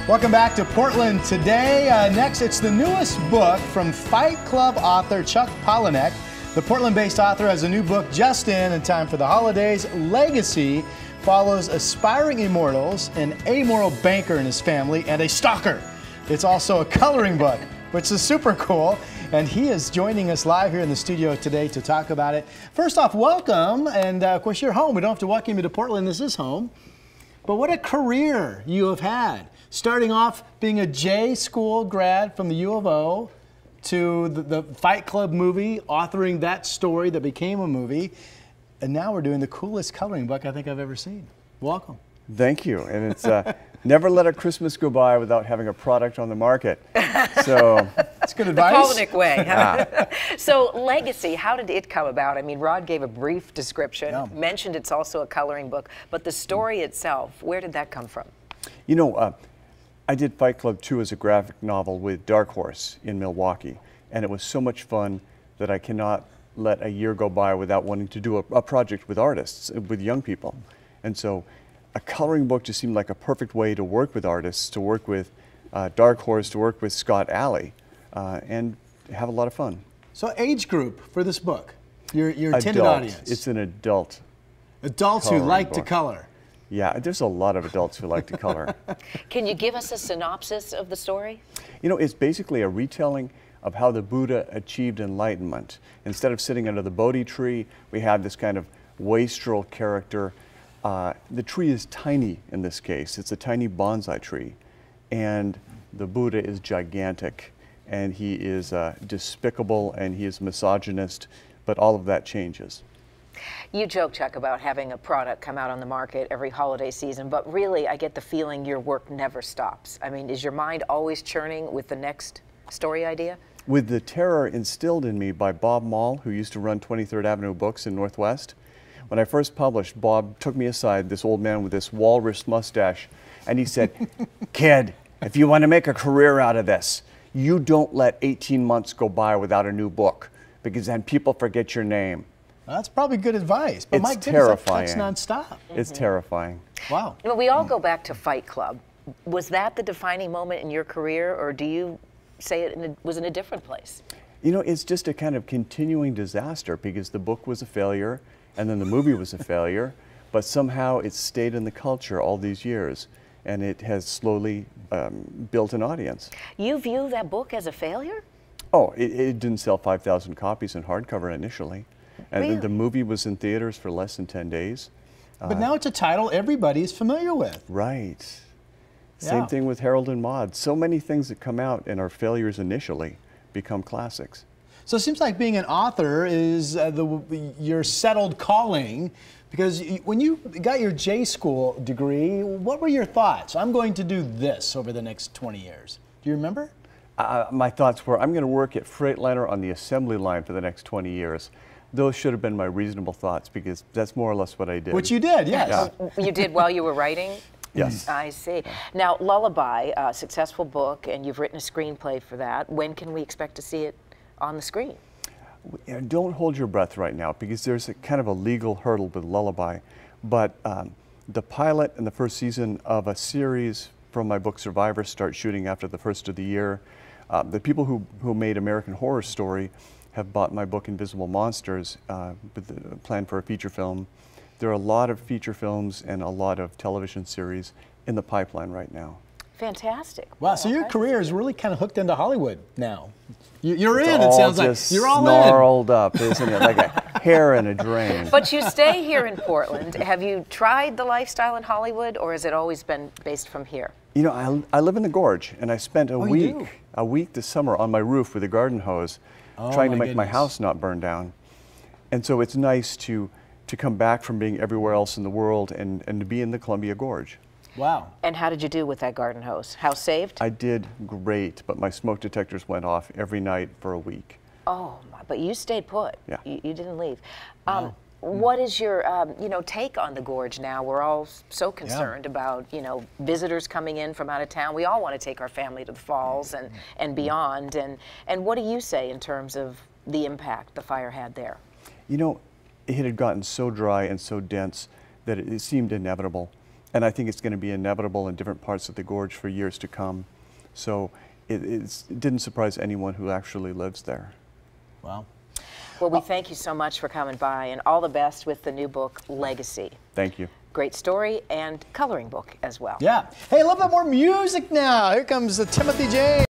Welcome back to Portland today. Next, it's the newest book from Fight Club author Chuck Palahniuk. The Portland-based author has a new book just in time for the holidays. Legacy follows aspiring immortals, an amoral banker and his family, and a stalker. It's also a coloring book, which is super cool. And he is joining us live here in the studio today to talk about it. First off, welcome. And of course, you're home. We don't have to welcome you to Portland. This is home. But what a career you have had. Starting off being a J school grad from the U of O to the Fight Club movie, authoring that story that became a movie. And now we're doing the coolest coloring book I think I've ever seen. Welcome. Thank you. And it's never let a Christmas go by without having a product on the market. So that's good advice. The Palahniuk way. Huh? So Legacy, how did it come about? I mean, Rod gave a brief description, mentioned it's also a coloring book, but the story itself, where did that come from? You know, I did Fight Club 2 as a graphic novel with Dark Horse in Milwaukee, and it was so much fun that I cannot let a year go by without wanting to do a project with artists, with young people. And so a coloring book just seemed like a perfect way to work with artists, to work with Dark Horse, to work with Scott Alley, and have a lot of fun. So age group for this book, your intended audience. It's an adult. Adults who like to color. Yeah, there's a lot of adults who like to color. Can you give us a synopsis of the story? You know, it's basically a retelling of how the Buddha achieved enlightenment. Instead of sitting under the Bodhi tree, we have this kind of wastrel character. The tree is tiny in this case. It's a tiny bonsai tree. And the Buddha is gigantic. And he is despicable, and he is misogynist. But all of that changes. You joke, Chuck, about having a product come out on the market every holiday season, but really I get the feeling your work never stops. I mean, is your mind always churning with the next story idea? With the terror instilled in me by Bob Mall, who used to run 23rd Avenue Books in Northwest, when I first published, Bob took me aside, this old man with this walrus mustache, and he said, "Kid, if you want to make a career out of this, you don't let 18 months go by without a new book, because then people forget your name." Well, that's probably good advice, but it's my goodness, terrifying. That's nonstop. It's terrifying. Wow. Well, we all go back to Fight Club. Was that the defining moment in your career, or do you say it was in a different place? You know, it's just a kind of continuing disaster, because the book was a failure, and then the movie was a failure, but somehow it stayed in the culture all these years, and it has slowly built an audience. You view that book as a failure? Oh, it didn't sell 5,000 copies in hardcover initially. And really? The movie was in theaters for less than 10 days. But now it's a title everybody's familiar with. Right. Yeah. Same thing with Harold and Maude. So many things that come out and are failures initially become classics. So it seems like being an author is your settled calling, because when you got your J school degree, what were your thoughts? I'm going to do this over the next 20 years. Do you remember? My thoughts were, I'm going to work at Freightliner on the assembly line for the next 20 years. Those should have been my reasonable thoughts, because that's more or less what I did. Which you did, yes. Yeah. You did while you were writing? Yes. I see. Now, Lullaby, a successful book, and you've written a screenplay for that. When can we expect to see it on the screen? Don't hold your breath right now, because there's a kind of a legal hurdle with Lullaby. But the pilot and the first season of a series from my book Survivor start shooting after the first of the year. The people who made American Horror Story have bought my book Invisible Monsters with the plan for a feature film. There are a lot of feature films and a lot of television series in the pipeline right now. Fantastic. Wow, so your career is really kind of hooked into Hollywood now. You're it's in, it sounds like. You're all in. Snarled up, isn't it? Like a hair in a drain. But you stay here in Portland. Have you tried the lifestyle in Hollywood, or has it always been based from here? You know, I live in the Gorge, and I spent a week this summer on my roof with a garden hose, trying to make my house not burn down. And so it's nice to come back from being everywhere else in the world and to be in the Columbia Gorge. Wow. And how did you do with that garden hose? House saved? I did great, but my smoke detectors went off every night for a week. Oh, but you stayed put. Yeah. You didn't leave. What is your take on the Gorge now? We're all so concerned about visitors coming in from out of town. We all want to take our family to the falls and beyond. And what do you say in terms of the impact the fire had there? You know, it had gotten so dry and so dense that it seemed inevitable. And I think it's going to be inevitable in different parts of the gorge for years to come. So it didn't surprise anyone who actually lives there. Wow. Well, we thank you so much for coming by, and all the best with the new book, Legacy. Thank you. Great story and coloring book as well. Yeah. Hey, a little bit more music now. Here comes Timothy James.